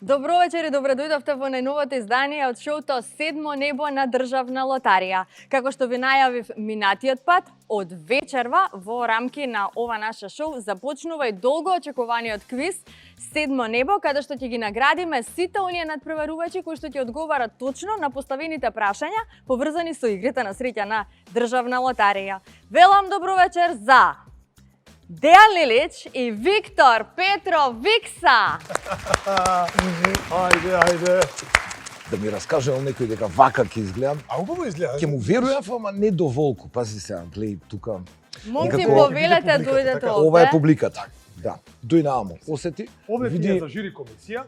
Добро вечер и добре дојдовте во најновото издание од шоуто Седмо небо на Државна лотарија. Како што ви најавив минатиот пат, од вечерва во рамки на ова наше шоу започнува и долго очекуваниот квиз Седмо небо, каде што ќе ги наградиме сите оние надпреварувачи кои што ќе одговарат точно на поставените прашања поврзани со игрите на среќа на Државна лотарија. Велам добро вечер за Дејан Лилич и Виктор Петров Викса. Ајде. Да ми раскаже он некој дека вака ќе изгледам. А убаво изгледа. Ќе му верував, ама не до волку. Пази сега, гледај тука. Момци, Некако- повелете, дојдете овде. Ова е публиката. Да. Дој нааму. Осети. Овде ти е види за жири комисија.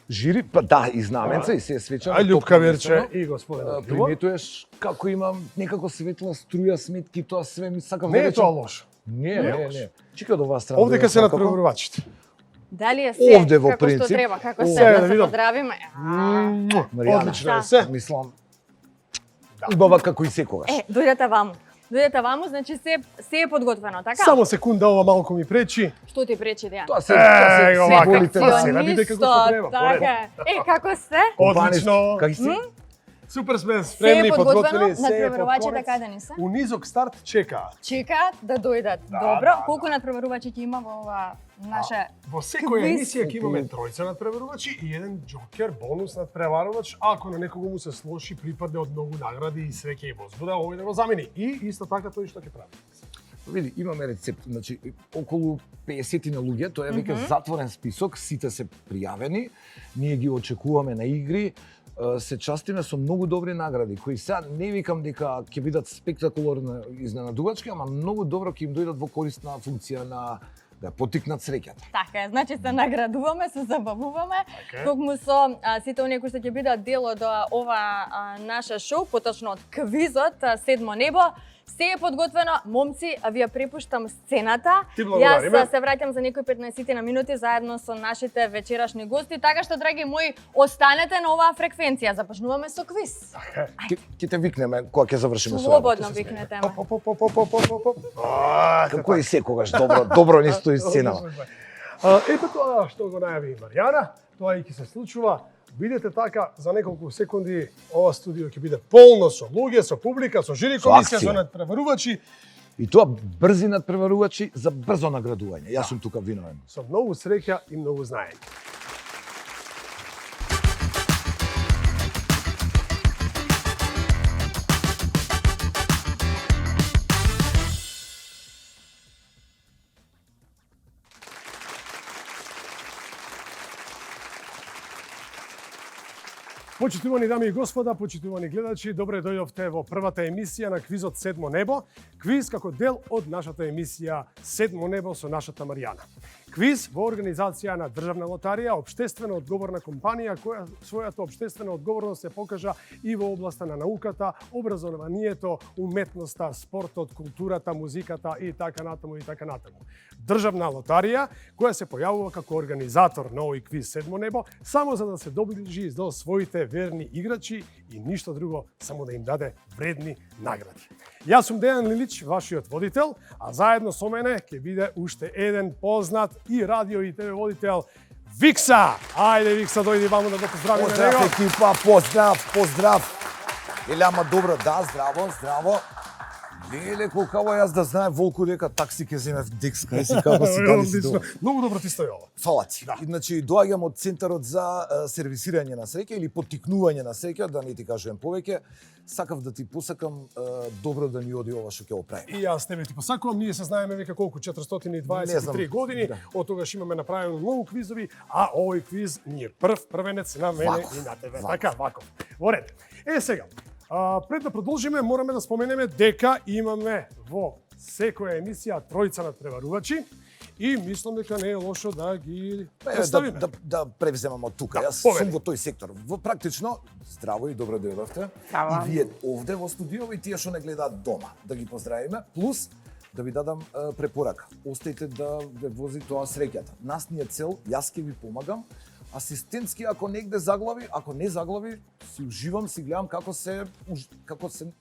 жири, па да, и знаменце и се е свечано. Ај Љупка топно Верче месено. и господин Љубо. Приметуваш како имам некако светла струја, сметки, тоа све ми сакам Не да е речам. тоа лошо. Не. Чека од оваа страна. Овде да ка се видам како. надпреварувачите. Дали е се Овде во како што принцип. треба, како Овде, се да да се видам. поздравиме. Маријана, Одлично е се. мислам, убава како и секогаш. Дојдете ваму. Дојдете ваму, значи се е подготвено, така? Само секунда, ова малку ми пречи. Што ти пречи, Дејан? Тоа се, овака, волите тоа на се себе. ради дека како треба, Така е. Како сте? Одлично. Как си? Супер сме Се е спремни, подготвено, подготвени, се е под надпреварувачите конец. каде не се? У низок старт чекаат. Чекаат да дојдат. Да, Добро, да, колку надпреварувачи ќе има во ова наше Во секоја Квиз. емисија ќе имаме тројца надпреварувачи и еден џокер, бонус надпреварувач, ако на некого му се сложи припадне од многу награди и све ќе ја возбуда, овој да го замени. И исто така тој што ќе прави. Види, имаме рецепт, значи околу 50 на луѓе, тоа е веќе затворен список, сите се пријавени, ние ги очекуваме на игри, се частиме со многу добри награди, кои сега не викам дека ќе бидат спектакуларно изненадувачки, ама многу добро ќе им дојдат во корисна функција на да поттикнат среќата. Така е, значи се наградуваме, се забавуваме, Така е. токму со сите оние кои што ќе бидат дел од ова наше шоу, поточно од квизот Седмо небо. Се е подготвено, момци, ви ја препуштам сцената. Ти благодариме. Јас се враќам за некои 15 на минути заедно со нашите вечерашни гости, така што драги мои, останете на оваа фреквенција. Започнуваме со квиз. Ќе те викнеме кога ќе завршиме со Слободно викнете ме. Како и секогаш добро ни стои сценава. Ето тоа што го најави Маријана, тоа и ќе се случува. Видете така, за неколку секунди ова студио ќе биде полно со луѓе, со публика, со жири Со комисија, акција. со надпреварувачи, И тоа брзи надпреварувачи за брзо наградување. Јас сум тука виновен. со многу среќа и многу знаење. Почитувани дами и господа, почитувани гледачи, добре дојдовте во првата емисија на квизот Седмо небо. Квиз како дел од нашата емисија Седмо небо со нашата Маријана. Квиз во организација на Државна лотарија, општествено одговорна компанија која својата општествена одговорност се покажа и во областа на науката, образованието, уметноста, спортот, културата, музиката и така натаму и така натаму. Државна лотарија, која се појавува како организатор на овој квиз Седмо небо, само за да се доближи до своите верни играчи и ништо друго, само да им даде вредни награди. Јас сум Дејан Лилич, вашиот водител, а заедно со мене ќе биде уште еден познат и радио и ТВ водител Викса. Ајде Викса, дојди ваму да го поздравиме Поздрав него. екипа, поздрав. Еле, ама добро, да, здраво. Леле, колкаво јас да знае Волку дека такси ќе земе в Декс, кај си како си дали си Одлично. добро. Многу добро ти стои ова. Фала ти. Значи, доаѓам од Центарот за сервисирање на среќа или поттикнување на среќа, да не ти кажувам повеќе. Сакав да ти посакам добро да ни оди ова што ќе го правиме. И јас тебе ти посакувам, ние се знаеме веќе колку, 423 години, Да. од тогаш имаме направено многу квизови, а овој квиз ни е првенец на мене Ваков, и на тебе. ваков. Така, ваков. Во ред. Сега, пред да продолжиме, мораме да споменеме дека имаме во секоја емисија тројца надпреварувачи и мислам дека не е лошо да ги представиме. Да превземам од тука. Јас повели. сум во тој сектор. Во практично, здраво и добро дојдовте. Фала. И вие овде во студио и тие што не гледаат дома. Да ги поздравиме. Плюс, да ви дадам препорака. Остајте да ве вози тоа среќата. Нас ни е цел, јас ќе ви помагам. Асистентски ако негде заглави, ако не заглави, си уживам, си гледам како се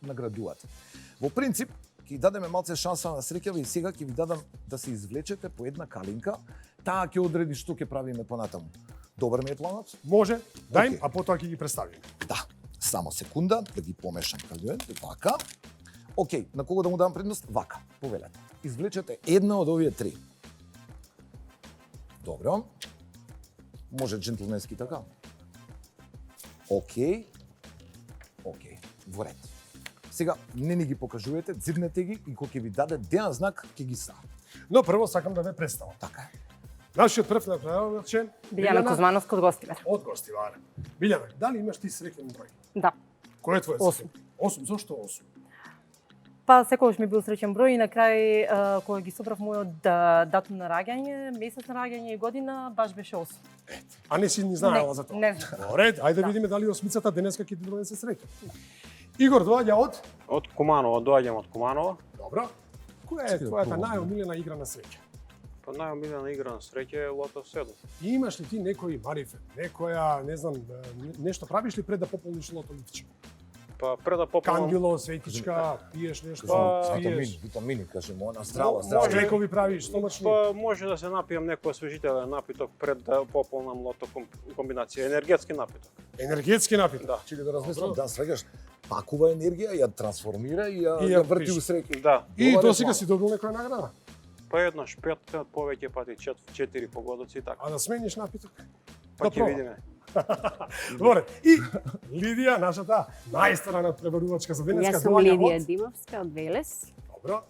наградуваат. Во принцип, ќе ви дадеме малце шанса на среќа и сега ќе ви дадам да се извлечете по една калинка, таа ќе одреди што ќе правиме понатаму. Добар ми е планот? Може, дај им, Окей. а потоа ќе ги представиме. Да. Само секунда, да ги помешам каде, вака. Океј, на кого да му дам предност? Вака, повелете. Извлечете една од овие три. Добро. Може джентлменски така. Океј. Океј, во ред. Сега, не ни ги покажувате, дзирнете ги и кога ќе ви даде ден знак, ќе ги са. Но прво сакам да ве представам. Така е. Нашиот прв направувач е Билјана Кузмановска од Гостивар. од Гостивар. Билјана, дали имаш ти среќен број? Да. Кој е твојот Осум. среќен? 8. Зошто 8? Па секогаш ми бил среќен број и на крај кога ги собрав мојот датум на раѓање, месец на раѓање и година, баш беше 8. А не си ни знаела за тоа? Не знам. Во ред, ајде да видиме дали осмицата денеска ќе ти донесе среќа. Игор доаѓа од? Од Куманово, доаѓам од Куманово. Добро. Која е Скида, твојата пробам. најомилена игра на среќа? Па најомилена игра на среќа е Лото 7. И имаш ли ти некој марифет, некоја, не знам, нешто правиш ли пред да пополниш лото лифче? Па пред да пополнам, Кандило, светичка, пиеш нешто, Па, пиеш. Витамини, кажемо, она здрава, Може. здрава. Шклекови правиш, стомачни. па може да се напијам некој освежителен напиток пред да пополнам лото комбинација, енергетски напиток. Енергетски напиток. Да. Чили да размислам, да, свегаш, пакува енергија, ја трансформира и ја, И ја ја врти пише. у среќа. Да. И Добар е досега план. си добил некоја награда? Па еднаш 5, повеќе пати 4 погодоци и така. А да смениш напиток? Па да ќе пробам. видиме. Добре. И Лидија, нашата најстара надпреварувачка за денеска, Јас сум доаѓа Лидија од... Димовска од Велес, Добро.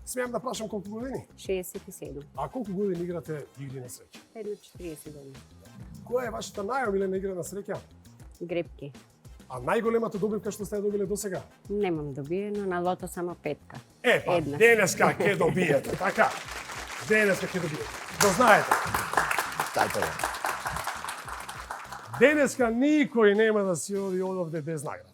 Смеам да прашам колку години? 67, А колку години играте игри на среќа? едно 40 години. Која е вашата најомилена игра на среќа? Грепки. А најголемата добивка што сте ја добиле досега? Немам добиено, на лото само петка. Е, па, Една. денеска ќе добиете, така? Денеска ќе добиете. Да знаете, Тај тоа. денеска никој нема да си оди одовде без награда.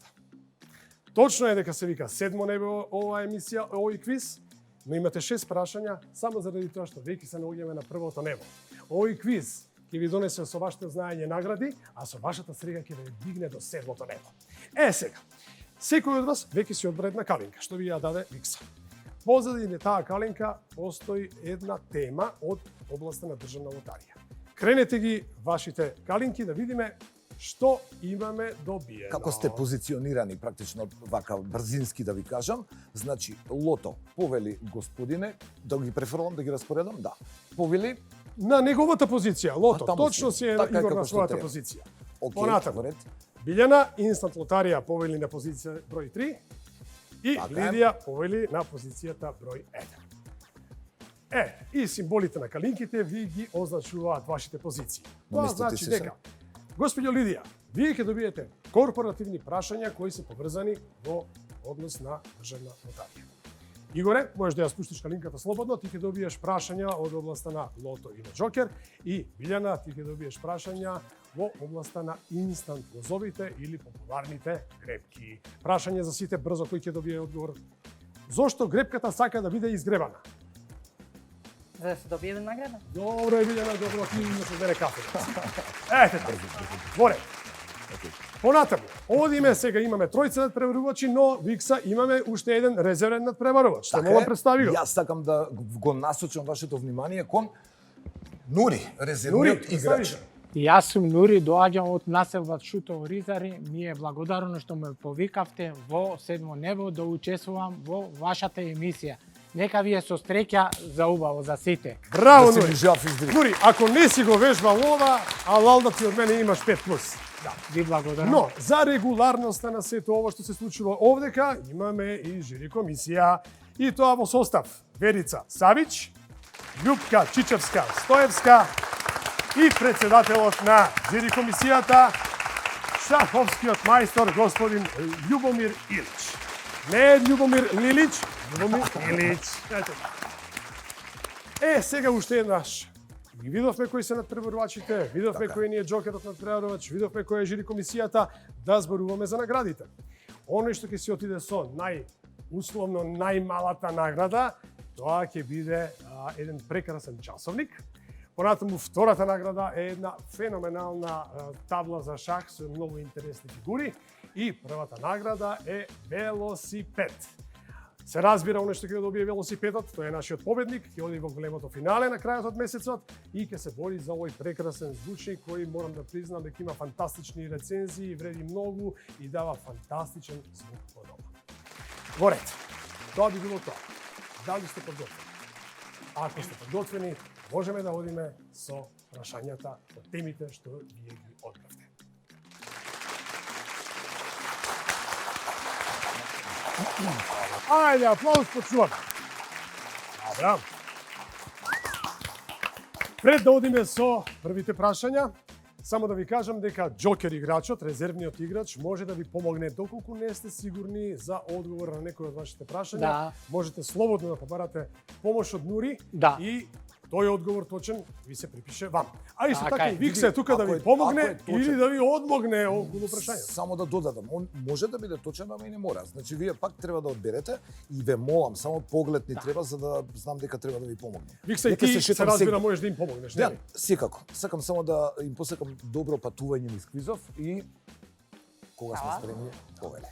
Точно е дека се вика седмо небо ова емисија, овој квиз, но имате 6 прашања само заради тоа што веќе се наоѓаме на првото небо. Овој квиз ќе ви донесе со вашето знаење награди, а со вашата среќа ќе ве дигне до седмото небо. Е сега, секој од вас веќе си одбра една калинка, што ви ја даде Викса. Позади на таа калинка постои една тема од областа на државна лотарија. Кренете ги вашите калинки да видиме што имаме добиено. Како сте позиционирани практично вака брзински да ви кажам, значи лото повели господине, да ги префрлам, да ги распоредам, да. Повели, На неговата позиција, лото, А, таму точно си. си е Така е Игор на како што својата треба. позиција. окей, Понатаму. во ред. Билјана, инстант лотарија повели на позиција број 3 и Така е. Лидија повели на позицијата број 1. И символите на калинките ви ги означуваат вашите позиции. Тоа Наместо ти значи се дека, господјо Лидија, вие ќе добиете корпоративни прашања кои се поврзани во однос на државна лотарија. Игоре, можеш да ја спуштиш калинката слободно, ти ќе добиеш прашања од областа на лото и на джокер, и Билјана, ти ќе добиеш прашања во областа на инстант лозовите или популарните грепки. Прашање за сите брзо кој ќе добие одговор. Зошто грепката сака да биде изгребана? За да се добие награда? Добро е, Билјана, добро, ти имаш од мене кафе. Ете така. Воре. Понатаму, одиме сега, имаме тројца надпреварувачи, но Викса имаме уште еден резервен надпреварувач. Што мога представи го. Јас сакам да го насочам вашето внимание кон Нури, Нури, резервниот представи играч. се. Јас сум Нури, доаѓам од населбат Шутово Ризари. Ми е благодарно што ме повикавте во Седмо небо да учествувам во вашата емисија. Нека ви е со среќа за убаво за сите. Браво, Да си Нури. ми жав издрив. Нури, ако не си го вежбал ова, а лалда ти од мене имаш 5+. Да, ви благодарам. Но, за регуларноста на сето ово што се случува овдека, имаме и жири комисија. И тоа во состав Верица Савич, Љупка Чичевска Стоевска и председателот на жири комисијата, шаховскиот мајстор господин Љубомир Илич. Не Љубомир Лилич, Љубомир Илич. Ето. Сега уште еднаш. Ги видовме кои се надпреварувачите, видовме Така. кој ни е джокерот надпреварувач, видовме кој е жири комисијата, да зборуваме за наградите. Оној што ќе си отиде со условно најмалата награда, тоа ќе биде еден прекрасен часовник. Понатаму втората награда е една феноменална табла за шах со многу интересни фигури и првата награда е велосипед. Се разбира, оној што ќе го добие велосипедот, тој е нашиот победник, ќе оди во големото финале на крајот од месецот и ќе се бори за овој прекрасен звучник кој морам да признам дека има фантастични рецензии, вреди многу и дава фантастичен звук во дома. Во ред. Тоа би било тоа. Дали сте подготвени? Ако сте подготвени, можеме да одиме со прашањата, со темите што вие ги одбравте. Ајде, аплауз почуваме. Добра. Пред да одиме со првите прашања, само да ви кажам дека Джокер играчот, резервниот играч, може да ви помогне доколку не сте сигурни за одговор на некој од вашите прашања. Да. Можете слободно да побарате помош од Нури Да. и тој одговор точен ви се припише вам. А исто Така така е. и Викса е тука да Ако ви е помогне точен. или да ви одмогне околу прашањето. Само да додадам, он може да биде точен, ама и не мора. Значи вие пак треба да одберете и ве молам, само поглед ни треба за да знам дека треба да ви помогнем. Викса и Нека ти се шетам разбира сегде. можеш да им помогнеш, Да, нели? секако. Сакам само да им посакам добро патување низ квизов и кога сме спремни, повеле.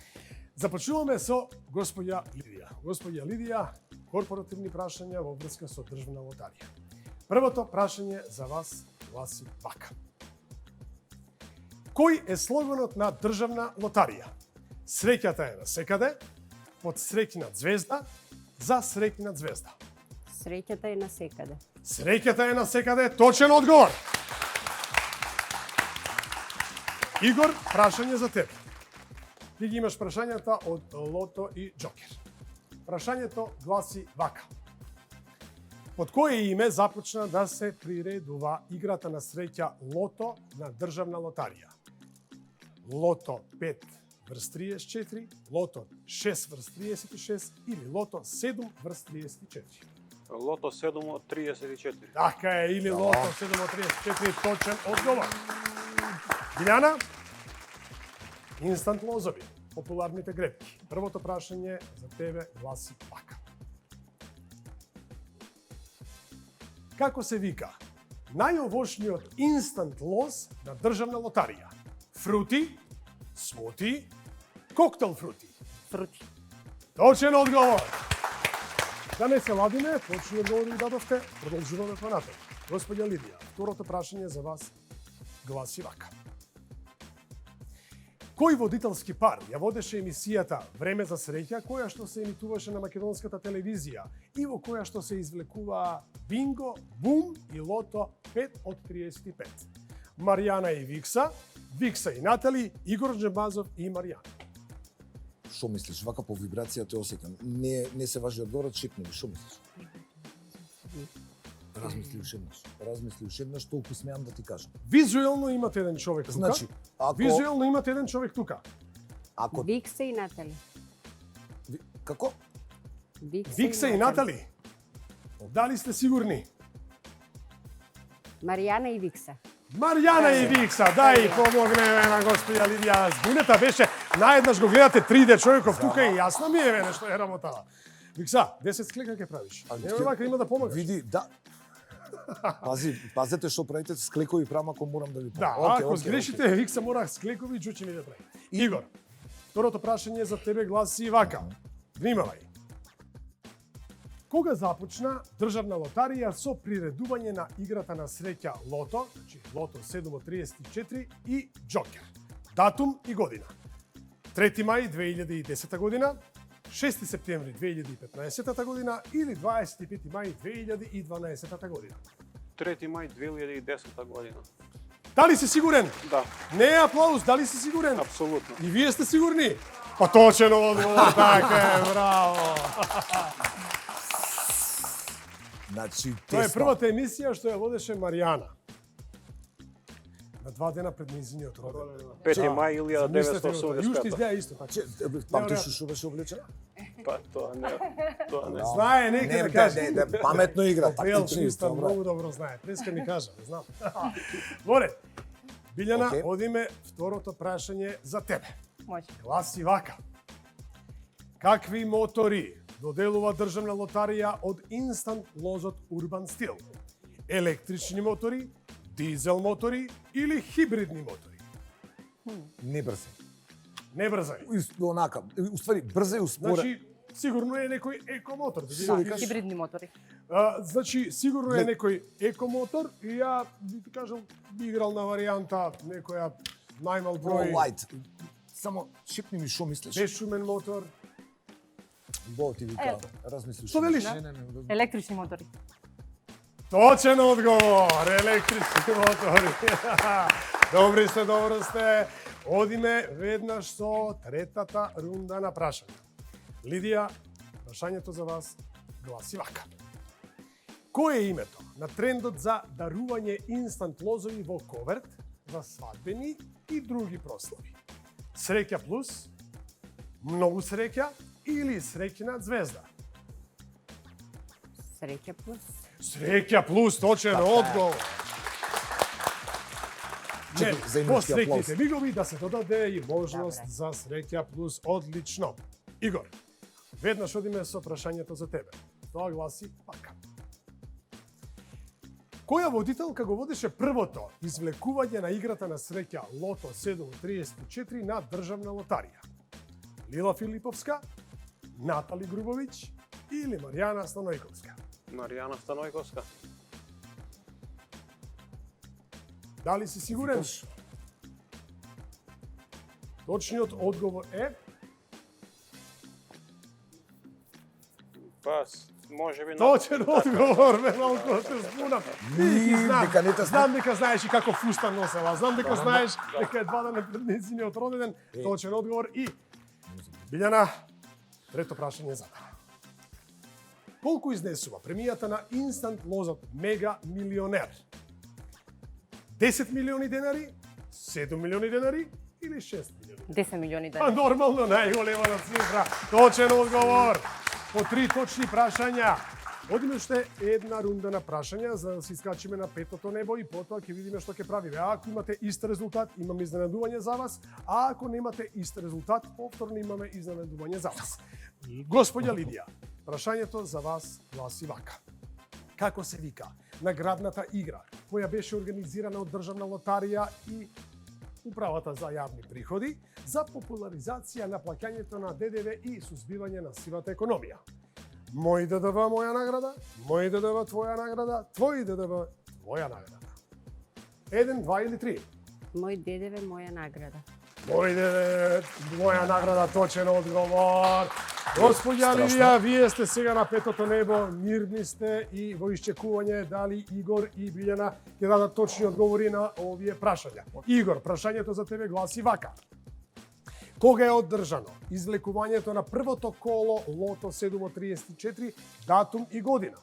Започнуваме со господја Лидија. Господја Лидија, корпоративни прашања во врска со државна лотарија. Првото прашање за вас гласи вака. Кој е слоганот на државна лотарија? Среќата е насекаде, под среќна звезда, за среќна звезда. Среќата е насекаде. Среќата е насекаде, точен одговор. Игор, прашање за тебе. Ти ги имаш прашањата од Лото и Джокер. Прашањето гласи вака. Под кое име започна да се приредува играта на среќа Лото на државна лотарија? Лото 5 врз 34, Лото 6 врз 36 или Лото 7 врз 34? Лото 7 од 34. Така е, или Лото 7 од 34, точен одговор. Билјана, инстант лозови, популарните гребки. Првото прашање за тебе гласи вака. Како се вика најовошниот инстант лоз на државна лотарија? Фрути, смути, коктел фрути. Фрути. Точен одговор. Да не се ладиме, точни одговори дадовте, продолжуваме понатаму. Господја Лидија, второто прашање за вас гласи вака. Кој водителски пар ја водеше емисијата Време за среќа, која што се емитуваше на македонската телевизија и во која што се извлекуваа Бинго, Бум и Лото 5 од 35? Маријана и Викса, Викса и Натали, Игор Джебазов и Маријана. Што мислиш? Вака по вибрацијата осеќам. Не се важи одговорот, шепни ми, што мислиш? Размисли уште еднаш, толку смеам да ти кажам. Визуелно имате еден човек тука. Значи, ако Визуелно имате еден човек тука. ако Викса и Натали. како? Викса и Натали. Дали сте сигурни? Маријана и Викса. Маријана и Викса, дај помогнеме на господја Лидија. Збунета беше, наеднаш го гледате 3D човеков тука и јасно ми е мене што е работава. Викса, 10 склека ќе правиш. Нема вака, има да помогнеш. Види, да. Пазете што правите с клекови прама ако морам да ви Да, помогам. ако сгрешите, Викса мора склекови и џучини да прави. Игор, второто прашање за тебе гласи вака. Внимавај. Кога започна државна лотарија со приредување на играта на среќа Лото, значи Лото 7 од 34 и Джокер? Датум и година. 3 мај 2010 година, 6 септември 2015 година или 25 мај 2012 година. 3 мај 2010 година. Дали си сигурен? Да, Не е аплауз, дали си сигурен? апсолутно. И вие сте сигурни? Па точен одговор, така е, браво. Значи, Тоа е тесно. првата емисија што ја водеше Маријана. На 2 дена пред нејзиниот роденден. 5 мај Замислете го тоа. И уште 1985. изгледа исто така. Памтиш што беше облечена? Па тоа не. Знае, нека да каже. Не, паметно игра, Бел тактични. Шустан добро. многу добро знае. Преска ми кажа, не знам. Море, Билјана, Окей. одиме второто прашање за тебе. Може. Гласи вака. Какви мотори доделува државна лотарија од инстант лозот Урбан Стил? Електрични мотори, дизел мотори или хибридни мотори? Не брзе. Не брзај. Онака, уствари, брзе и успоре. Значи, Сигурно е некој екомотор. Што Да, викаш? Хибридни мотори. Значи, сигурно е некој екомотор и ја би ти кажал би играл на варијанта некоја најмал број Light. Само шипни ми што мислиш. безшумен мотор. Бог ти вика, размислиш. Што велиш? Не. Електрични мотори. Точен одговор, електрични мотори. Добро сте. Одиме веднаш со третата рунда на прашање. Лидија, прашањето за вас гласи вака. Кој е името на трендот за дарување инстант лозови во коверт за свадбени и други прослави? Среќа плюс, многу среќа или среќна звезда? Среќа плюс. Среќа плюс, точен одговор. Не, Чекай, заеднички посреќните аплауз. мигови да се додаде и можност Добре. за среќа плюс. Одлично. Игор, веднаш одиме со прашањето за тебе. Тоа гласи вака. Која водителка го водеше првото извлекување на играта на среќа Лото 734 на државна лотарија? Лила Филиповска, Натали Грубовиќ или Маријана Станојковска? Маријана Станојковска. Дали си сигурен? Точниот одговор е Па, може би... точен одговор, ме малку те збунав. Дека не те Знам дека знаеш и како фустан носела, знам дека Да. знаеш дека е 2 дена пред нејзиниот роденден. Точен одговор и Билјана, трето прашање за тебе. Колку изнесува премијата на инстант лозот Мега Милионер? 10 милиони денари, 7 милиони денари или 6 милиони? 10 милиони Па денари. нормално најголемата цифра. Точен одговор. По 3 точни прашања. Одиме уште една рунда на прашања за да се искачиме на петото небо и потоа ќе видиме што ќе правиме. Ако имате ист резултат, имаме изненадување за вас, а ако немате ист резултат, повторно имаме изненадување за вас. Господја Лидија, прашањето за вас гласи вака. Како се вика наградната игра која беше организирана од Државна лотарија и Управата за јавни приходи за популаризација на плаќањето на ДДВ и сузбивање на сивата економија? Мој ДДВ, моја награда, мој ДДВ, твоја награда, твој ДДВ, твоја награда. 1, 2 или 3? Мој ДДВ, моја награда. Мој ДДВ, моја награда, точен одговор. Господја Страшно. Лидија, вие сте сега на петото небо, мирни сте и во исчекување дали Игор и Билјана ќе дадат точни одговори на овие прашања. Игор, прашањето за тебе гласи вака. Кога е одржано извлекувањето на првото коло Лото 734, датум и година?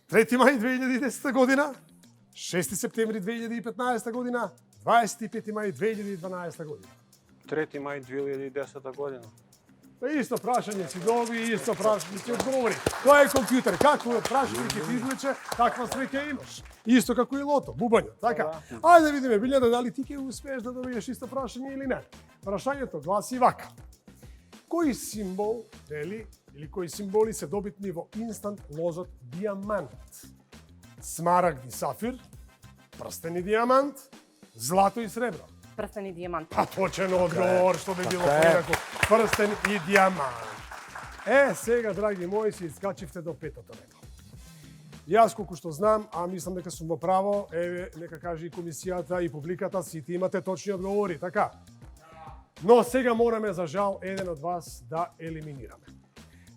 3 мај 2010 година, 6 септември 2015 година, 25 мај 2012 година. 3 мај 2010 година. Па исто прашање си доби, исто прашање си одговори. Тоа е компјутер, какво прашање ќе ти извлече, таква среќа имаш. Исто како и лото, бубања, така. Ајде да видиме, Билјана, дали ти ќе успееш да добиеш исто прашање или не. Прашањето гласи вака. Кој символ, или кои символи се добитни во инстант лозот диамант? Смарагд и сафир, прстен и диамант, злато и сребро. Прстен и дијамант. Па точен одговор, што би било Така е. поинаку. Прстен и диамант. Сега, драги мои, се искачивте до петото небо. Јас, колку што знам, а мислам дека сум во право, нека каже и комисијата и публиката, сите имате точни одговори, така? Но сега мораме, за жал, еден од вас да елиминираме.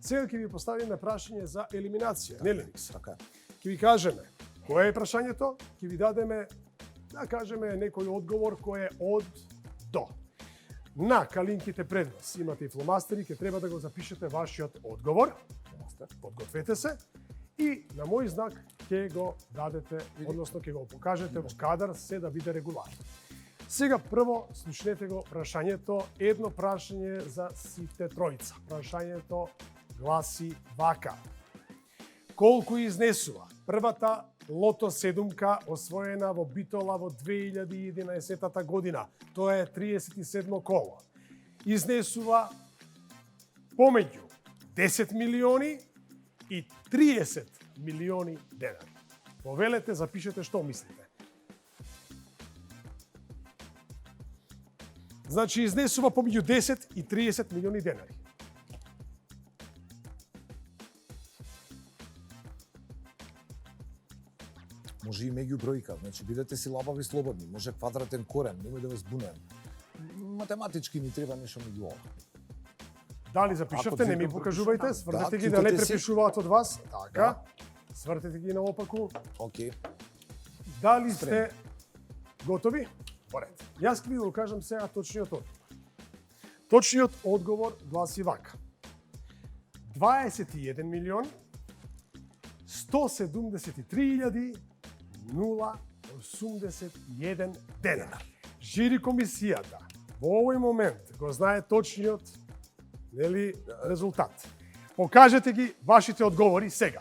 Сега ќе ви поставиме прашање за елиминација, нели? Така. Ќе ви кажеме кое е прашањето, ќе ви дадеме, да кажеме, некој одговор кој е од до. На калинките пред вас имате и фломастери, ќе треба да го запишете вашиот одговор. Подгответе се и на мој знак ќе го дадете, односно ќе го покажете во кадар, се да биде регуларно. Сега прво слушнете го прашањето, едно прашање за сите тројца. Прашањето гласи вака. Колку изнесува првата Лото 7-ка освоена во Битола во 2011 година? Тоа е 37 коло. Изнесува помеѓу 10 милиони и 30 милиони денари. Повелете, запишете што мислите. Значи изнесува помеѓу 10 и 30 милиони денари. Може и меѓу бројка, значи бидете си лабави слободни, може квадратен корен, немој да ве збунем. Математички ни треба нешто меѓу ова. Дали запишавте, не ми Ако покажувајте, препишувам, свртете да, ги да не китете си. препишуваат од вас. Така. Свртете ги наопаку. Океј. Дали сте готови? Поред. Јас ќе ви го кажам сега точниот одговор. Точниот одговор гласи вака. 21 милион 173.081 денар. Жири комисијата во овој момент го знае точниот резултат. Покажете ги вашите одговори сега.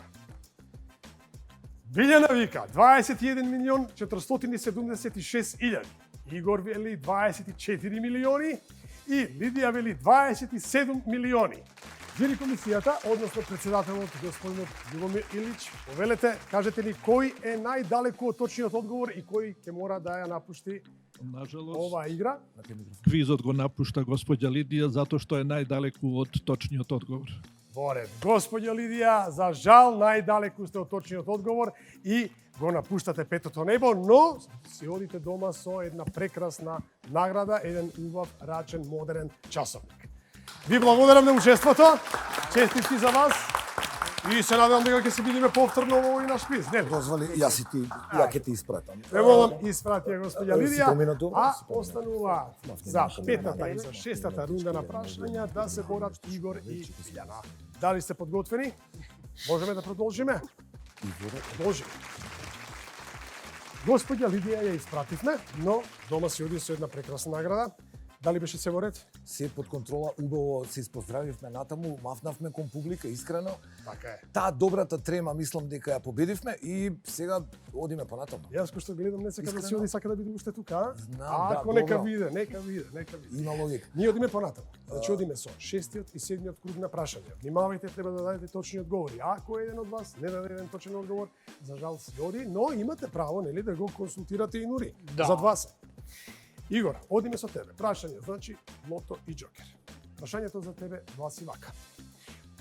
Билјана вика 21 милион 476.000. Игор вели 24 милиони и Лидија вели 27 милиони. Жири комисијата, односно председателот господинот Љубомир Илич, повелете, кажете ни кој е најдалеку од точниот одговор и кој ќе мора да ја напушти Нажалост, оваа игра. квизот го напушта господја Лидија затоа што е најдалеку од точниот одговор. Во ред. Господја Лидија, за жал најдалеку сте од точниот одговор и го напуштате петото небо, но си одите дома со една прекрасна награда, еден убав, рачен, модерен часовник. Ви благодарам на учеството. Честитки за вас. И се надевам дека ќе се видиме повторно во овој наш квиз. Не, Дозволи, ја ќе ти испратам. Ве молам, испрати ја господја Си Лидија, помина добро, а си помина. останува за петата и за шестата рунда на прашања да се борат Игор и Билјана. Дали сте подготвени? Можеме да продолжиме? Продолжиме. Господја Лидија ја испративме, но дома си оди со една прекрасна награда. Дали беше се во ред? Се под контрола, убаво се испоздравивме натаму, мафнавме кон публика, искрено. Така е. Таа добрата трема, мислам дека ја победивме и сега одиме понатаму. Јас кој што гледам не сака да си Искрено? оди, сака да биде уште тука, а? Знам, да, Ако нека добро. биде, нека биде, нека биде. Има логика. Ние одиме понатаму. Значи одиме со шестиот и седмиот круг на прашања. Внимавајте, треба да дадете точни одговори. Ако еден од вас не даде еден точен одговор, за жал си оди, но имате право, нели, да го консултирате и Нури. Да. За два се. Игор, одиме со тебе. Прашање, значи лото и џокер. Прашањето за тебе гласи вака.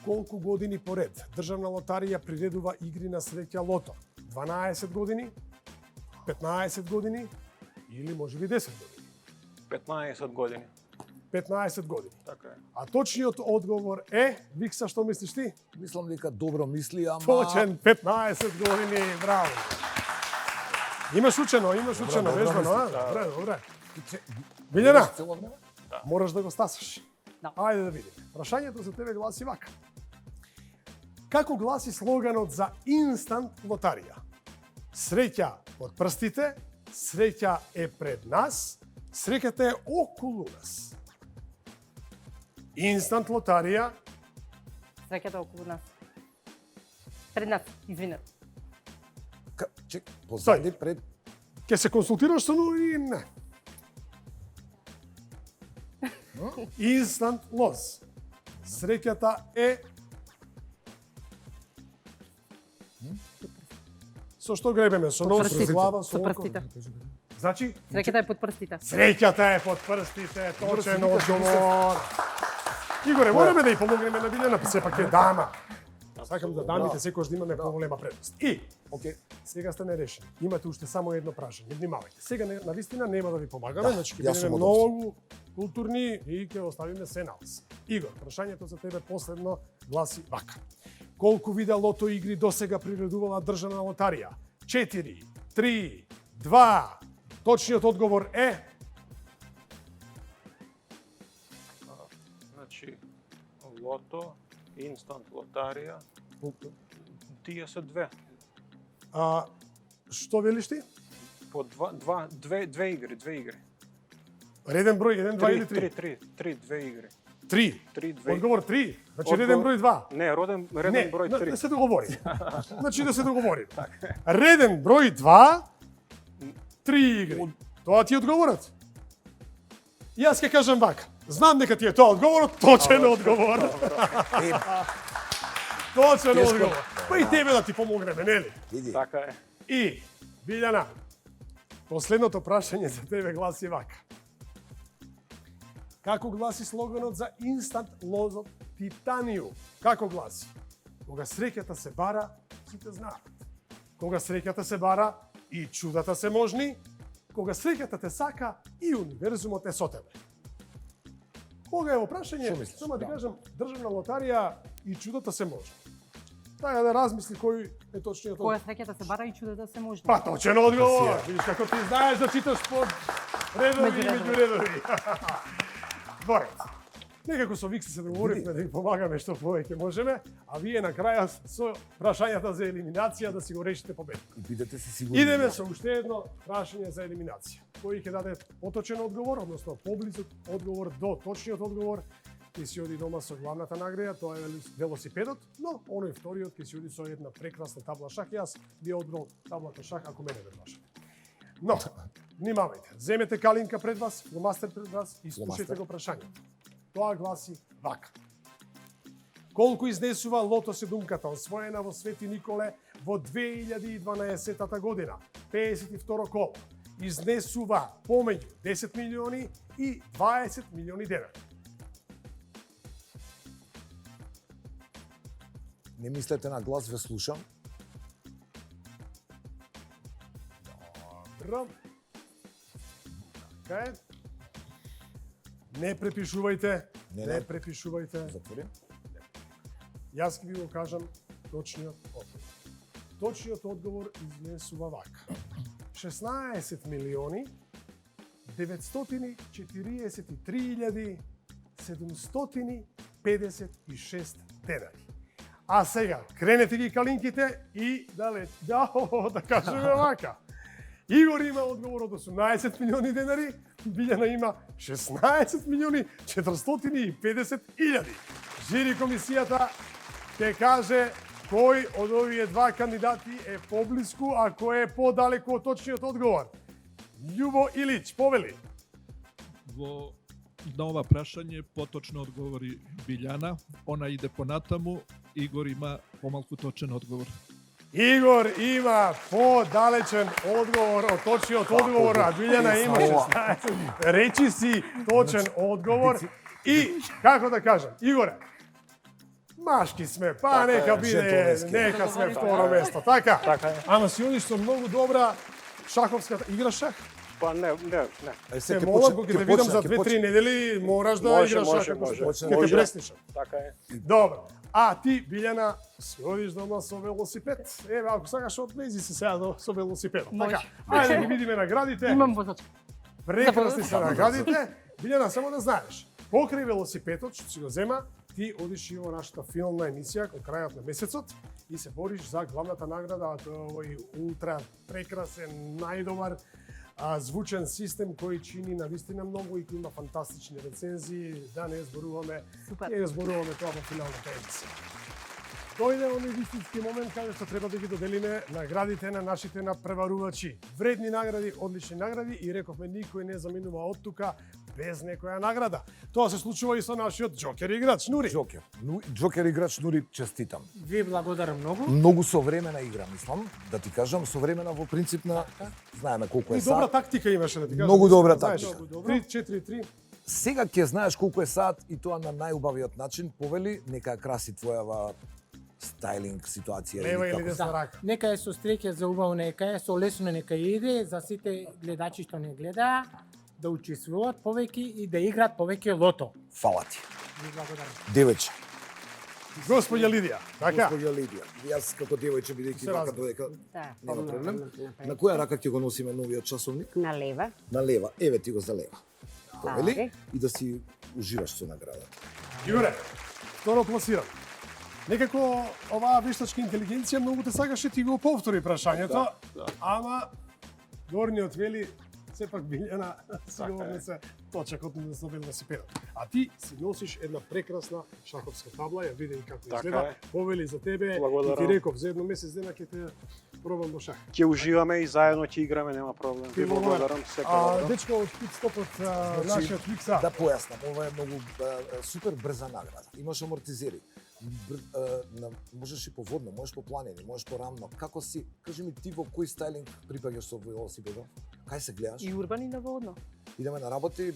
Колку години поред Државна лотарија приредува игри на среќа лото? 12 години, 15 години или можеби 10 години? 15 години. 15 години. Така е. А точниот одговор е, Викса, што мислиш ти? Мислам дека добро мисли, ама... Точен, 15 години, браво. Имаш учено, добро вежбано, а? мислиш, Добре, добре. Билјана, Цело време? мораш да го стасаш. Да. Ајде да видиме. Прашањето за тебе гласи вака. Како гласи слоганот за инстант лотарија? Среќа под прстите, среќа е пред нас, среќата е околу нас. Инстант лотарија, Среќата околу нас. Пред нас, извинете. Чек, позади пред... ќе се консултираш со Нури или не? Инстант лоз. Среќата е... Со што гребеме? Со нос, со прстите. глава, со Со око? прстите. Значи, Среќата е под прстите. среќата е под прстите, точен одговор. Игоре, мораме да ја помогнеме на Билјана, сепак е дама. Сакам да дамите секојаш да имаме поголема предност. И, Океј. сега сте нерешени. Имате уште само едно прашање. Внимавајте. Сега на вистина нема да ви помагаме, Да, значи ќе јас бидеме сум многу културни и ќе оставиме се на вас. Игор, прашањето за тебе последно гласи вака. Колку вида лото игри досега приредувала Државна лотарија? 4, 3, 2. Точниот одговор е Значи, лото, инстант лотарија, тие се две. што велиш ти? По две игри. Реден број 1, 2 или 3? Три, две игри. 3. Три, две. Одговор 3. Значи Одговор- реден број 2. Не, реден број 3. Да се договориме. Значи да се договориме. Реден број 2, 3 игри. Тоа ти е одговорот. Јас ќе кажам вака. Знам дека ти е тоа одговорот, точен одговор. Точен одговор. Па и тебе да ти помогнеме, нели? Иди. Така е. И, Билјана, последното прашање за тебе гласи вака. Како гласи слоганот за инстант лозот Титаниум? Како гласи? Кога среќата се бара, сите знаат. Кога среќата се бара, и чудата се можни. Кога среќата те сака, и универзумот е со тебе. Кога е во прашање, Што мислиш? само ти Да. кажам, државна лотарија и чудата се можни. Така да размисли кој е точниот Која одговор. среќата се бара и чудата се можни. Па точен одговор. Видиш како ти знаеш да читаш под редови и Меѓу меѓу редови. Борец. Некако со Викси се договоривме да ви помагаме што повеќе можеме, а вие на краја со прашањата за елиминација да си го решите победата. И бидете се сигурни. Идеме со уште едно прашање за елиминација. Кој ќе даде поточен одговор, односно поблизок одговор до точниот одговор, ќе си оди дома со главната награда, тоа е велосипедот, но оној вториот ќе си оди со една прекрасна табла шах. Јас би одбрал таблата шах ако мене ме прашате. Но, внимавајте, земете калинка пред вас, фломастер пред вас и слушајте Фломастер. го прашањето. Тоа гласи вака. Колку изнесува лото седумката освоена во Свети Николе во 2012 година? 52 коло. Изнесува помеѓу 10 милиони и 20 милиони денари. Не мислете на глас, ве слушам. Добро. Така е. Не препишувајте. Не препишувајте. Затвори. Јас ќе ви го кажам точниот одговор. Точниот одговор изнесува вака. 16 милиони 943.756 денари. А сега, кренете ги калинките и да кажеме вака. Игор има одговор од 18 милиони денари, Билјана има 16 милиони 450 илјади. Жири комисијата ќе каже кој од овие два кандидати е поблиску, а кој е подалеку од точниот одговор. Љубо Илич, повели. На ова прашање поточно одговори Билјана. Она иде понатаму. Игор има помалку точен одговор. Игор има подалечен одговор од точниот одговор, а Билјана има 16. Речи си точен одговор. И, како да кажам, Игоре, машки сме, па нека биде, джентлменски. нека сме второ место, така? Така е. Ама си одиш со многу добра шаховска, играш шах? Па не. Ај Се мола, кога ќе те видам за 2-3 недели, мораш да Може, играш може, шах, може. ќе те Може. бресниш. Така е. Добро. А ти, Билјана, си одиш дома со велосипед. Еве, ако сакаш, одлези се сега со велосипедот. Може. Така, ајде да ги видиме наградите. Имам возачка. Прекрасни се наградите. Билјана, само да знаеш, покрај велосипедот, што си го зема, ти одиш и во нашата филмна емисија кон крајот на месецот и се бориш за главната награда, а тоа е овој ултра прекрасен, најдобар звучен систем кој чини навистина многу и кој има фантастични рецензии, да не зборуваме, Супер. не зборуваме тоа во финалната емисија. Дојде оној вистински момент каде што треба да ги доделиме наградите на нашите напреварувачи. Вредни награди, одлични награди и рековме никој не заминува од тука без некоја награда. Тоа се случува и со нашиот џокер играч Нури. Џокер играч Нури, честитам. Ви благодарам многу. Многу современа игра, мислам, да ти кажам, современа во принцип на знаеме колку е И добра сат. тактика имаше да ти кажам. Многу добра Знаеш, тактика. 3-4-3. Сега ќе знаеш колку е сат и тоа на најубавиот начин. Повели, нека ја краси твојава стайлинг ситуација. Лева или како- десна рака. Нека е со стреќа за убаво, нека е со лесно, нека иде за сите гледачи што не гледаа, да учествуваат повеќе и да играат повеќе лото. Фала ти. Ви благодарам. Девојче. Господја Лидија, така? Господја Лидија. Јас како девојче бидејќи Се вака разбира. додека Да, нема помнам, проблем. напред. На која рака ќе го носиме новиот часовник? На лева. На лева. Еве ти го за лева. Повели Добре. и да си уживаш со наградата. Игоре, второ пласиран. Некако оваа вештачка интелигенција многу те сакаше ти го повтори прашањето, ама горниот вели сепак Билјана сигурно се точакот на велосипедот. А ти си носиш една прекрасна шаховска табла, ја види како Така изгледа, е. повели за тебе и Благодарам. ти реков за едно месец дена ќе те пробам во шах. Ќе уживаме и заедно ќе играме, нема проблем. Ти Ви благодарам, сека добро. дечко од питстопот, нашиот фикса. Да појаснам, ова е многу супер брза награда. Имаш амортизери. Можеш и по водно, можеш по планини, можеш по рамно. Како си, кажи ми ти во кој стайлинг припаѓаш со велосипедот? Кај се гледаш? И урбан и на водно. Идеме на работа и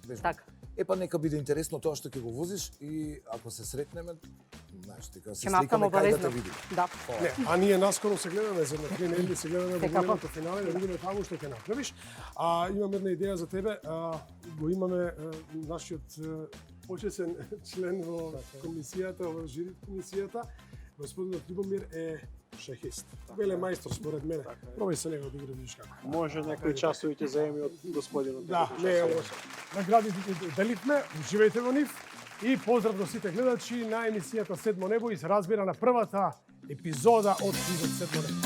вежбаме. Така. Епа нека биде интересно тоа што ќе го возиш и ако се сретнеме, знаеш, дека се Ќе мавтам сликаме кај да те обавезно. видим. Да. Не, а ние наскоро се гледаме за едно 3 недели, се гледаме во Секако. големото финале, да видиме таму што ќе направиш. А имам една идеја за тебе, го имаме нашиот почесен член во комисијата, во жири комисијата, господинот Љубомир е шахист. Веле мајстор според мене. Пробај се него да ги видиш како. Може некои часови ќе заеми од господинот. Да, не е лошо. Наградите ги деливме, уживајте во нив и поздрав до сите гледачи на емисијата Седмо небо и се разбира на првата епизода од Квизот Седмо небо.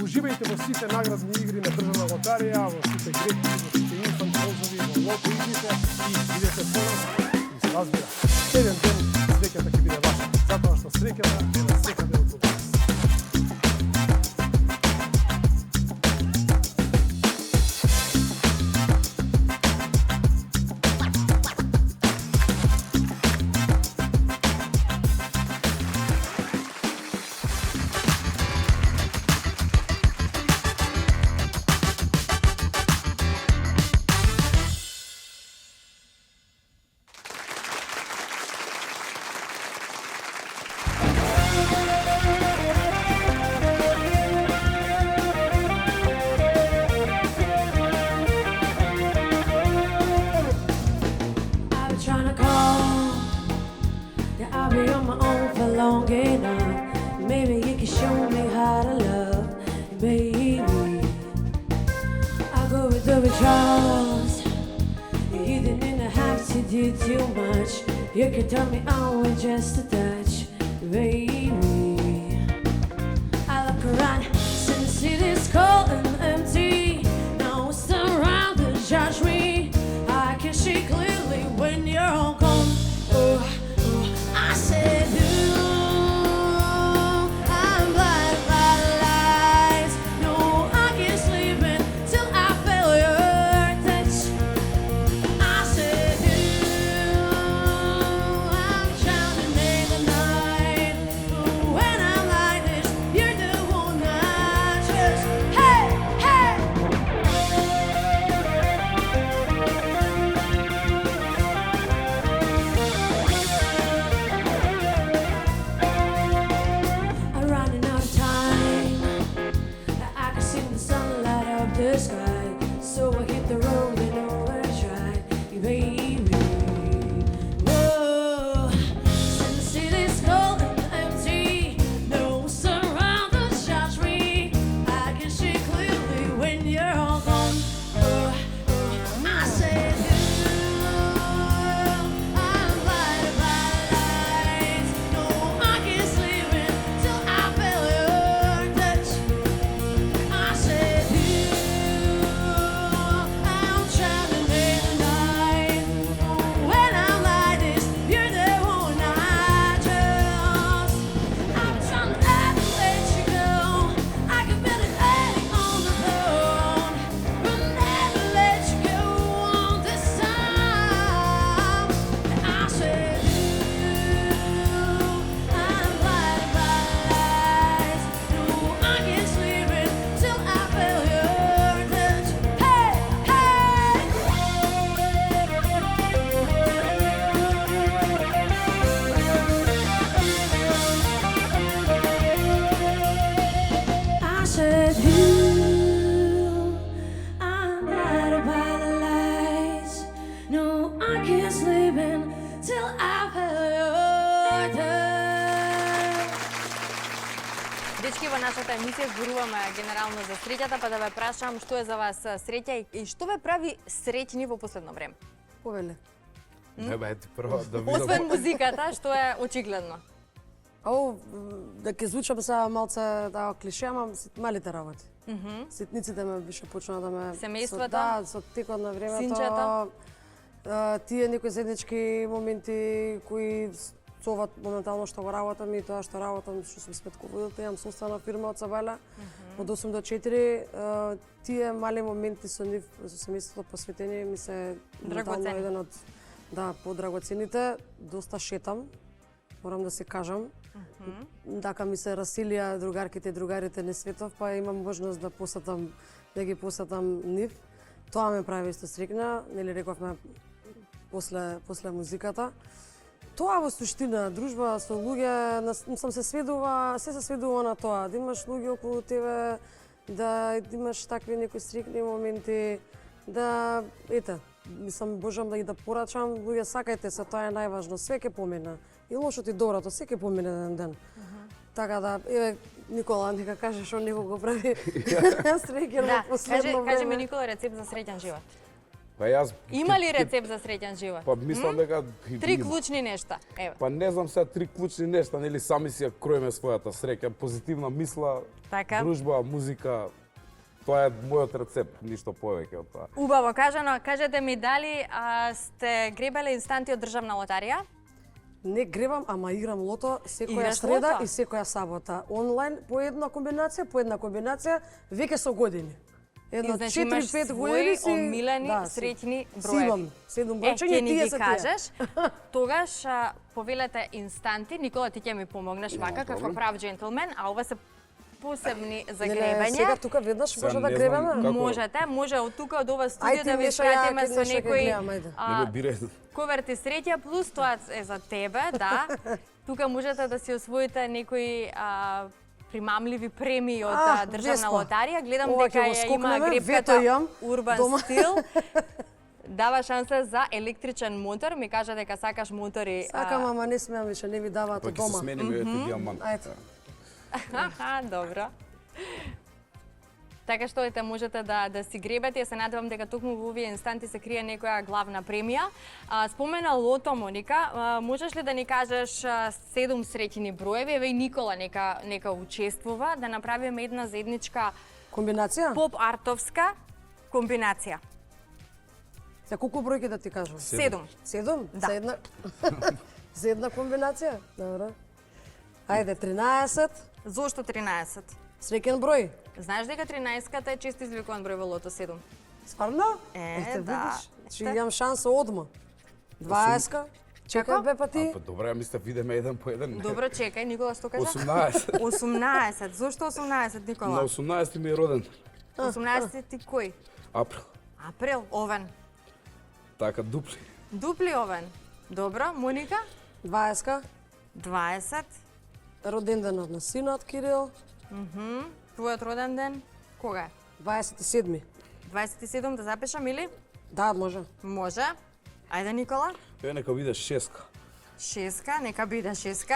Уживајте во сите наградни игри на Државна лотарија, во сите грепи, во сите инфант прозови, во лото игрите и бидете со нас и се разбира. Еден ден среќата ќе биде ваша, затоа што среќата е на секаде околу вас. I've been trying to call. Yeah, I'll be on my own for long enough. Maybe you can show me how to love, baby. I go with the withdrawals. You didn't have to do too much. You could turn me on with just a touch, baby. I look around, since the city's cold and empty. No one's around to judge me. I can see clearly when you're all gone. Oh, I said, ooh, I'm blinded by the lights. No, I can't sleep until I feel your touch. I said, ooh, I'm drowning in the night. When I'm like this, you're the one I trust. Hey, hey. I'm running out of time. I can see the sun light up the sky. So I hit the road and overdrive, baby. Whoa, since the city's cold and empty, no one's around to judge me. I can see clearly when you're all gone. I said, ooh, I'm blinded by the lights. No, I can't sleep until I feel your touch. I said, ooh, I'm drowning in the night. When I'm like this, you're the one I trust. I'm trying to let you go. I can feel it laying on the floor, but never let you go on this time. I said, ooh, I'm blinded by the lights. No, I can't sleep until I feel your touch. Hey, I said, ooh, I'm blinded by the lights. No, I can't sleep until I feel your touch. Дечки, во нашата емисија зборуваме генерално за среќата, па да ве прашам што е за вас среќа и што ве прави среќни во последно време? Повеле. Еба ете прво да видам. Освен музиката, што е очигледно. Оу, да ќе звучам сега малце да клише, ама малите работи. Ситниците ме више почна да ме... Семејството? Да, со текот на времето. Синчето? Тие некои заеднички моменти кои соват моментално што го работам и тоа што работам, што сум сметководител, имам собствена фирма од Сабајле, од 8 до 4. Тие мали моменти со нив, со семејството посветени ми се моментално Драгоцени. еден од подрагоцените. Доста шетам, морам да се кажам. Така ми се расилија другарките и другарите на светов, па имам можност да посетам, да ги посетам нив. Тоа ме прави исто срекна, нели рековме после музиката. Тоа во суштина, дружба со луѓе, се сведува на тоа, да имаш луѓе околу тебе, да имаш такви некои срекни моменти, да, можам да ги да порачам, луѓе сакајте се, тоа е најважно, све ќе помине. И лошото и доброто, све ќе помине еден ден. Така да, Никола, нека кажеш што него го прави среќен во последно време. Кажи ми, Никола, рецепт за среќен живот. Па јас Има ли рецепт за среќен живот? Па мислам дека Три клучни нешта, ево. Па не знам сега три клучни нешта, нели сами си ја кроиме својата среќа, позитивна мисла, Така. дружба, музика. Тоа е мојот рецепт, ништо повеќе од тоа. Убаво кажано, кажете ми дали сте гребале инстанти од државна лотарија? Не гребам, ама играм лото секоја Играш среда лото? и секоја сабота. Онлайн по една комбинација, веќе со години. Едно Значи имаш 4-5 свои години си... омилени среќни броеви. Имам 7 бројчиња ќе и ни тие ги се кажеш. Тогаш повелете инстанти. Никола, ти ќе ми помогнеш вака како прав джентлмен, а ова се посебни за гребање. Сега тука веднаш може да не знам гребаме? како- Можете, може од тука од ова студио Ајде, да ви Миша, ја пратиме ќе со Миша ќе некои гледам, ајде. Не ме бирај. коверти среќа плюс тоа е за тебе, да. Тука можете да си освоите некои примамливи премии од државна Веспа. лотарија. Гледам Ова дека ќе го ја има скокнеме, гребката вето јам Урбан дома. стил. Дава шанса за електричен мотор. Ми кажа дека сакаш мотори. Сакам, ама не смеам више, не ви даваат Па од ќе се дома. смениме ете диамант. Ајде. Аха, добро. Така што ете можете да си гребете. Ја се надевам дека токму во овие инстанти се крие некоја главна премија. Спомена лото, Моника, можеш ли да ни кажеш 7 среќни броеви? Еве и Никола нека учествува да направиме една заедничка Комбинација? поп-артовска комбинација. За колку бројки да ти кажам? 7. 7? Да. За една... За една комбинација? Добро. Ајде, 13. Зошто 13? Среќен број. Знаеш дека 13-ката е често извикуван број во лото 7? Стварно? Да. Видиш? Чи имам шанса одма. 20. Чекај бе па ти. Па добре, ја мислев видиме еден по еден. Добро, чекај, Никола, што кажа? 18. 18. Зошто 18, На Никола? 18 ми е роден. 18 ти кој? Април. Април, овен. Така, дупли. Дупли овен. Добро, Моника? 20. 20. Роден денот на синот Кирил. Твојот роден ден? Кога е? 27. 27, да запишам или? Да, може. Може. Ајде, Никола. Тој нека биде шеска. Шеска, нека биде шеска.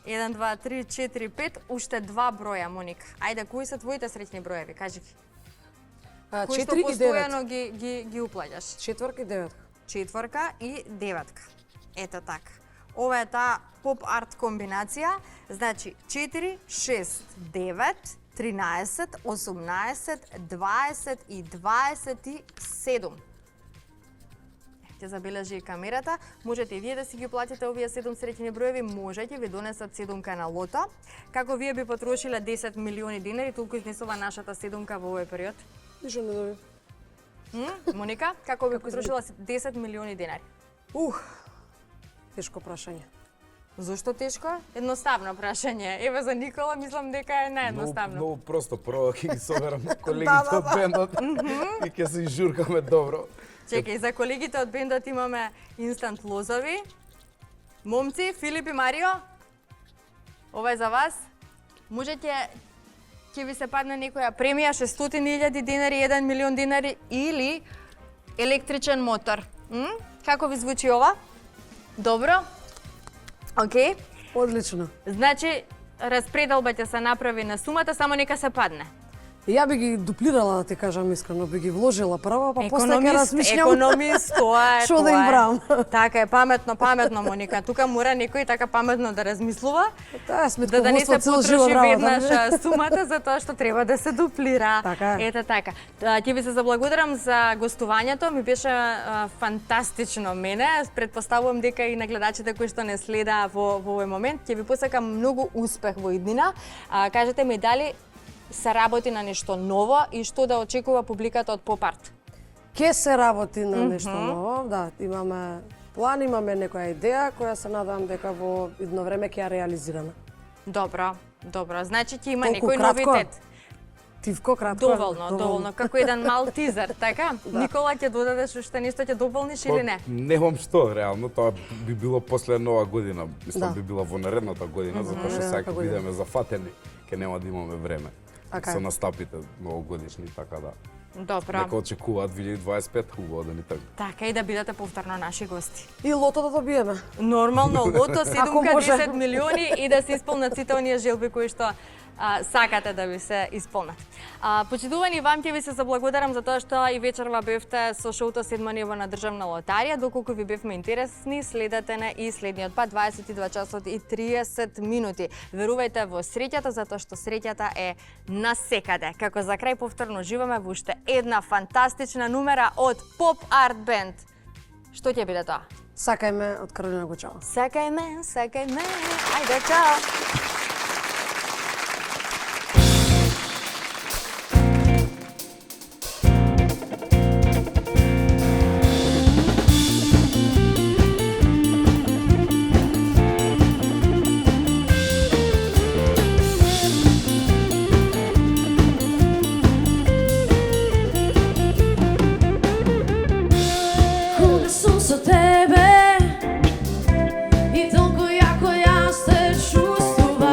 1, 2, 3, 4, 5, уште 2 броја, Моника. Ајде, кои се твоите среќни броеви? Кажи ги. Кои што 4 и 9. постојано ги уплаќаш? Четврка и 9. Четврка и деветка. Ето така. Ова е таа поп-арт комбинација. Значи 4, 6, 9, 13, 18, 20 и 27. Ќе забележи и камерата. Можете и вие да си ги платите овие 7 среќни броеви, можете ви донесат седумка на лото. Како вие би потрошиле 10 милиони динари, толку изнесува нашата седумка во овој период? Ништо не доби. Моника, како би потрошила 10 милиони динари? Тешко прашање. Зошто тешко? Едноставно прашање. Еве за Никола мислам дека е наједноставно. Многу просто, прво ќе ги соберам колегите од бендот и ќе се изжуркаме добро. Чекај, за колегите од бендот имаме инстант лозови. Момци, Филип и Марио, ова е за вас. Можете, ќе ви се падне некоја премија, 600.000 динари, 1 милион динари или електричен мотор. Како ви звучи ова? Добро? Океј. Одлично. Значи, распределба ќе се направи на сумата, само нека се падне. Ја би ги дуплирала, да ти кажам искрено, би ги вложила прво, па после ќе размишлям. Економист, тоа е. Што да им правам? Така е, паметно, Моника. Тука мора некој така паметно да размислува. Таа Да не се сметководство цел живот потроши работа. веднаш сумата за тоа што треба да се дуплира. Така е. Ето така. Ќе ви се заблагодарам за гостувањето. Ми беше фантастично мене. Предпоставувам дека и на гледачите кои што не следа во овој момент, ќе ви посакам многу успех во иднина. Кажете ми дали се работи на нешто ново и што да очекува публиката од поп-арт? Ке се работи на нешто ново, да, имаме план, имаме некоја идеја која се надевам дека во идно време ќе ја реализираме. Добро. Значи ќе има Толку некој кратко? новитет. Тивко, кратко. Доволно, како еден мал тизер, така? Никола ќе додадеш уште нешто, ќе дополниш или не? Немам што, реално, тоа би било после нова година, мислам Да. би била во наредната година, затоа што сега Наредната ќе година. бидеме зафатени, ќе нема да имаме време. Така е. Со настапите новогодишни, така да. Добро. Нека очекуваат 2025 хубаво да ни тргне. Така и да бидете повторно наши гости. И лото да добиеме. Нормално, лото, 7 Ако може. 10 милиони и да се исполнат сите оние желби кои што сакате да ви се исполнат. Почитувани, вам ќе ви се заблагодарам за тоа што и вечерва бевте со шоуто Седмо небо на државна лотарија. Доколку ви бевме интересни, следете на и следниот пат 22 часот и 30 минути. Верувајте во среќата, затоа што среќата е насекаде. Како за крај повторно живеме во уште една фантастична numera од Pop Art Band. Што ќе биде тоа? Сакај ме од Каролина Гочава. Сакај ме, ајде, чао! Кога сум со тебе и толку јако јас те чувствувам.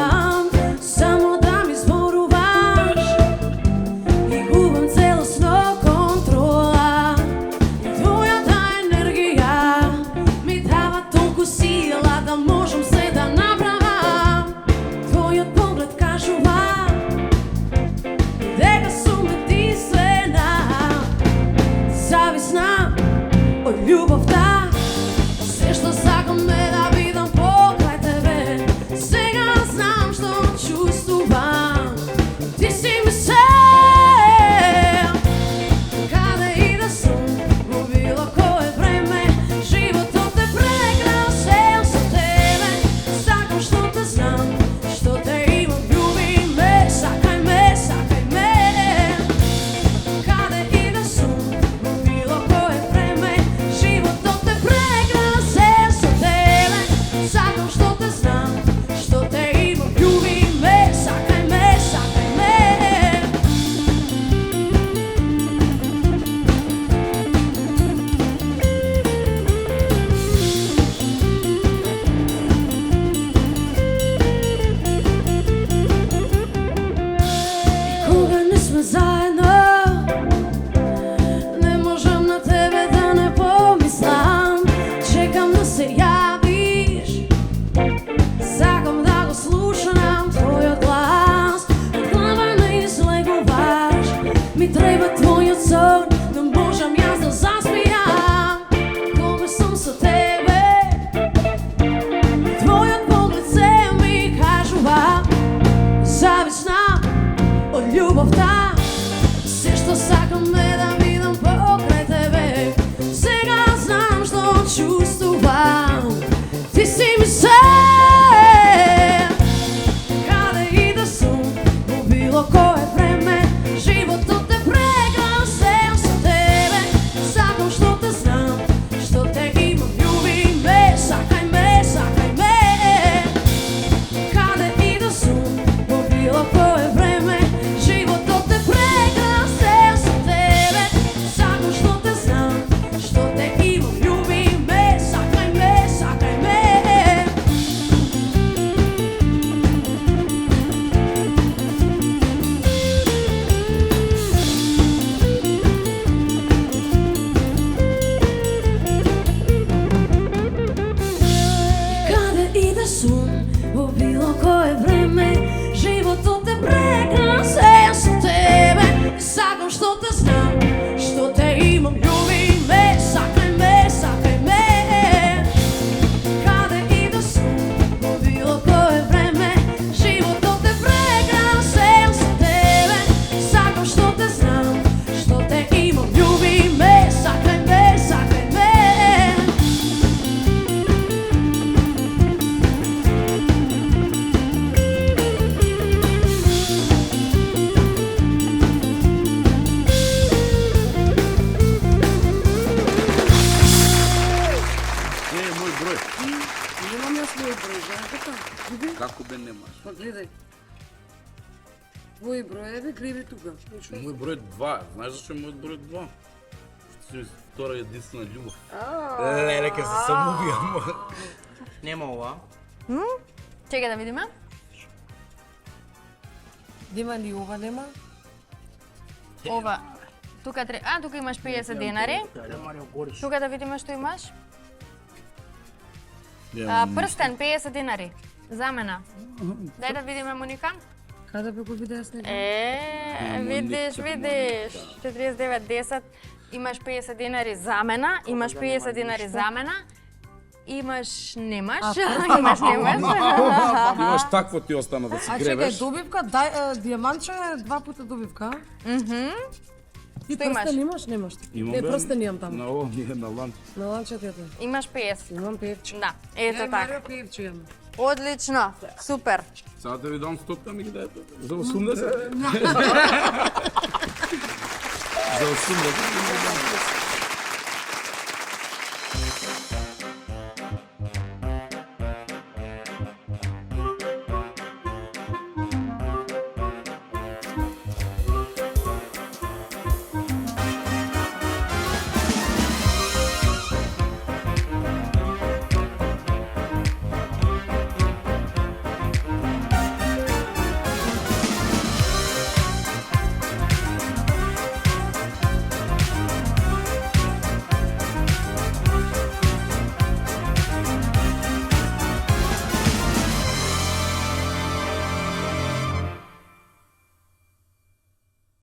твои броеви, криви тука. Ништо. Мой брой 2. Знаеш зашто е мојот број 2? Што е втора единствена љубов. Леле, ке се самоубијам. Нема ова. Чекај да видиме. Нема ни ова, нема. Ова. Тука тука имаш 50 денари. Тука да видиме што имаш. Прстен 50 денари. Замена. Дај да видиме, Моника. Каде бе го видеа јас него? Видиш. 49-10. Имаш 50 денари замена, имаш 50 денари замена. Немаш. Имаш такво ти остана да си А гребеш. чекај, добивка, дијамантче, 2 пута добивка. Ти Што имаш? прстен имаш? Немаш. Не, прстен имам таму. На ово ние на ланч. На ланчет ете. Имаш 50. Имам певче. Да, ето така. Марио певче имам. Одлично, супер. Сега да ви дам 100 ми ги дадете. За 80. За 80.